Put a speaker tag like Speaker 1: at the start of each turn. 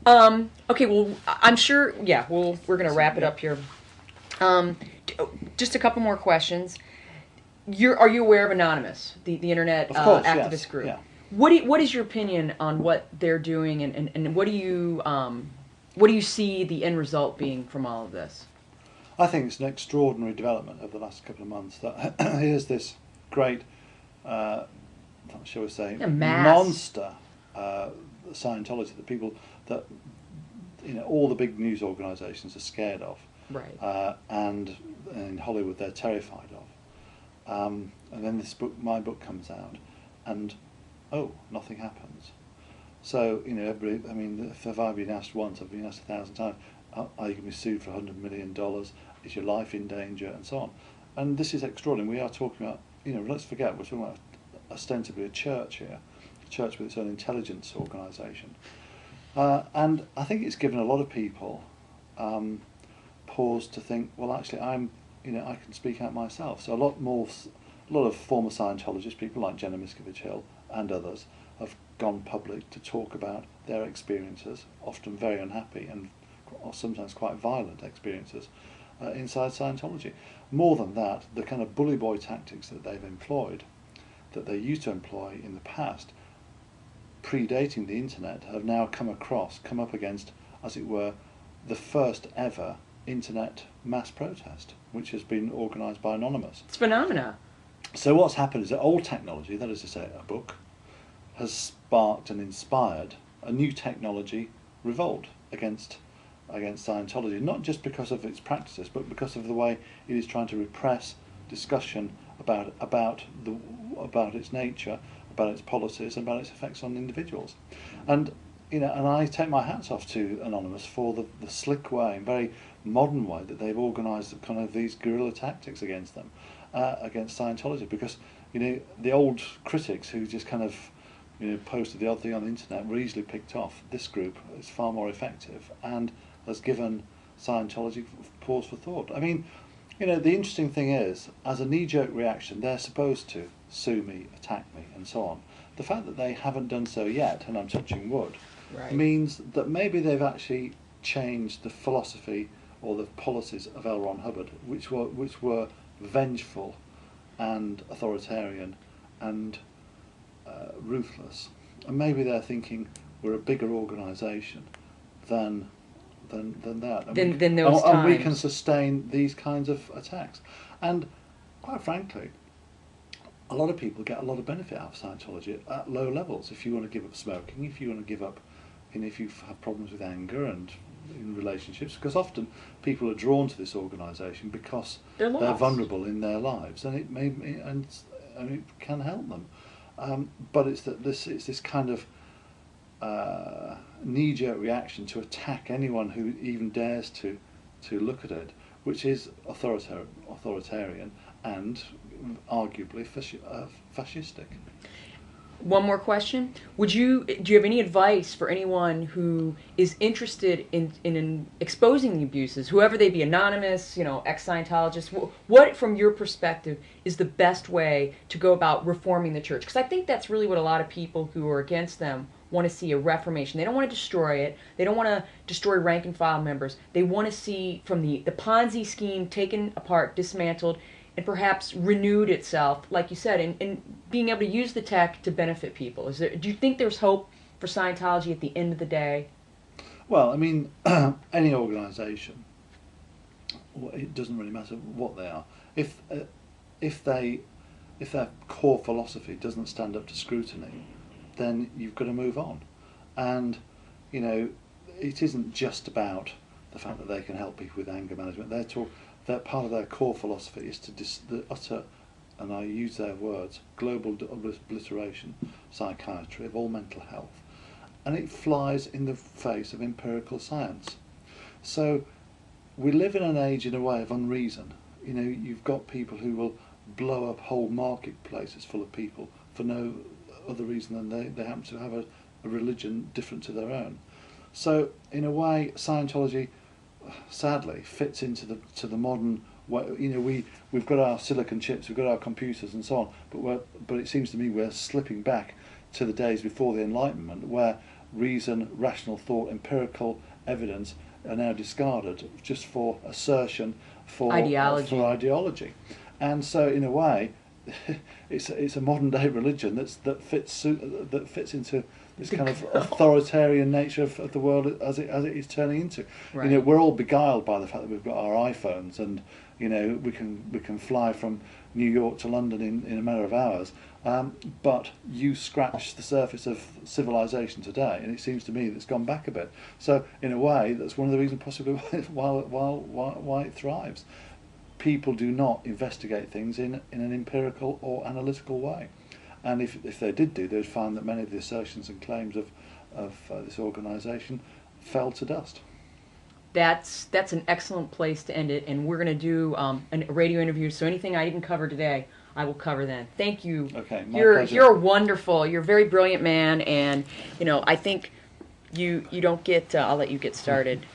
Speaker 1: Okay, well, I'm sure, yeah, we're going to wrap it up here. Um, just a couple more questions. Are you aware of Anonymous, the internet
Speaker 2: Of course,
Speaker 1: activist
Speaker 2: yes,
Speaker 1: group?
Speaker 2: yeah.
Speaker 1: What is your opinion on what they're doing, and what do you see the end result being from all of this?
Speaker 2: I think it's an extraordinary development over the last couple of months that here's this great, uh, shall we say,
Speaker 1: A mass.
Speaker 2: monster Scientology, the people that all the big news organisations are scared of,
Speaker 1: Right.
Speaker 2: and in Hollywood they're terrified of. And then my book comes out, and nothing happens. So everybody. I mean, if I've been asked once, I've been asked 1,000 times. Are you going to be sued for $100 million? Is your life in danger, and so on? And this is extraordinary. We are talking about. Let's forget we're talking about ostensibly a church here, a church with its own intelligence organisation, and I think it's given a lot of people pause to think. Well, actually, I can speak out myself. So a lot of former Scientologists, people like Jenna Miscavige Hill and others, have gone public to talk about their experiences, often very unhappy and sometimes quite violent experiences inside Scientology. More than that, the kind of bully boy tactics that they've employed, that they used to employ in the past, predating the internet, have now come up against, as it were, the first ever internet mass protest, which has been organised by Anonymous.
Speaker 1: It's phenomena.
Speaker 2: So what's happened is that old technology, that is to say a book, has sparked and inspired a new technology revolt against Scientology, not just because of its practices, but because of the way it is trying to repress discussion about its nature, about its policies, and about its effects on individuals. And and I take my hats off to Anonymous for the slick way and very modern way that they've organised kind of these guerrilla tactics against them, against Scientology, because the old critics who just kind of posted the odd thing on the internet were easily picked off. This group is far more effective and has given Scientology pause for thought. I mean, the interesting thing is, as a knee-jerk reaction, they're supposed to sue me, attack me, and so on. The fact that they haven't done so yet, and I'm touching wood,
Speaker 1: Right.
Speaker 2: means that maybe they've actually changed the philosophy or the policies of L. Ron Hubbard, which were vengeful and authoritarian and ruthless. And maybe they're thinking we're a bigger organisation than that.
Speaker 1: Than those times.
Speaker 2: And we can sustain these kinds of attacks. And quite frankly, a lot of people get a lot of benefit out of Scientology at low levels. If you want to give up smoking, if you want to give up, if you have problems with anger and in relationships, because often people are drawn to this organisation because
Speaker 1: They're
Speaker 2: vulnerable in their lives, and it can help them. But it's this kind of knee-jerk reaction to attack anyone who even dares to look at it, which is authoritarian and arguably fascistic.
Speaker 1: One more question. Do you have any advice for anyone who is interested in exposing the abuses, whoever they be, anonymous, ex-Scientologists? What, from your perspective, is the best way to go about reforming the church? Because I think that's really what a lot of people who are against them want to see, a reformation. They don't want to destroy it. They don't want to destroy rank and file members. They want to see from the Ponzi scheme taken apart, dismantled, and perhaps renewed itself, like you said, and being able to use the tech to benefit people. Do you think there's hope for Scientology at the end of the day?
Speaker 2: Well, I mean, any organisation, it doesn't really matter what they are. If their core philosophy doesn't stand up to scrutiny, then you've got to move on. And it isn't just about the fact that they can help people with anger management. That part of their core philosophy is to the utter, and I use their words, global obliteration, psychiatry of all mental health. And it flies in the face of empirical science. So we live in an age, in a way, of unreason. You've got people who will blow up whole marketplaces full of people for no other reason than they happen to have a religion different to their own. So in a way, Scientology, sadly, fits into the modern way. We've got our silicon chips, we've got our computers and so on, but it seems to me we're slipping back to the days before the Enlightenment, where reason, rational thought, empirical evidence are now discarded just for assertion, for ideology. And so, in a way, it's a modern day religion that fits into this kind of authoritarian nature of the world as it is turning into.
Speaker 1: Right.
Speaker 2: You know, we're all beguiled by the fact that we've got our iPhones, and you know, we can fly from New York to London in a matter of hours. But you scratch the surface of civilization today, and it seems to me that it's gone back a bit. So, in a way, that's one of the reasons possibly why it thrives. People do not investigate things in an empirical or analytical way, and if they did do, they'd find that many of the assertions and claims of this organisation fell to dust.
Speaker 1: That's an excellent place to end it, and we're going to do a radio interview. So anything I didn't cover today, I will cover then. Thank you.
Speaker 2: Okay, my pleasure.
Speaker 1: You're wonderful. You're a very brilliant man, and you know, I think you don't get. I'll let you get started.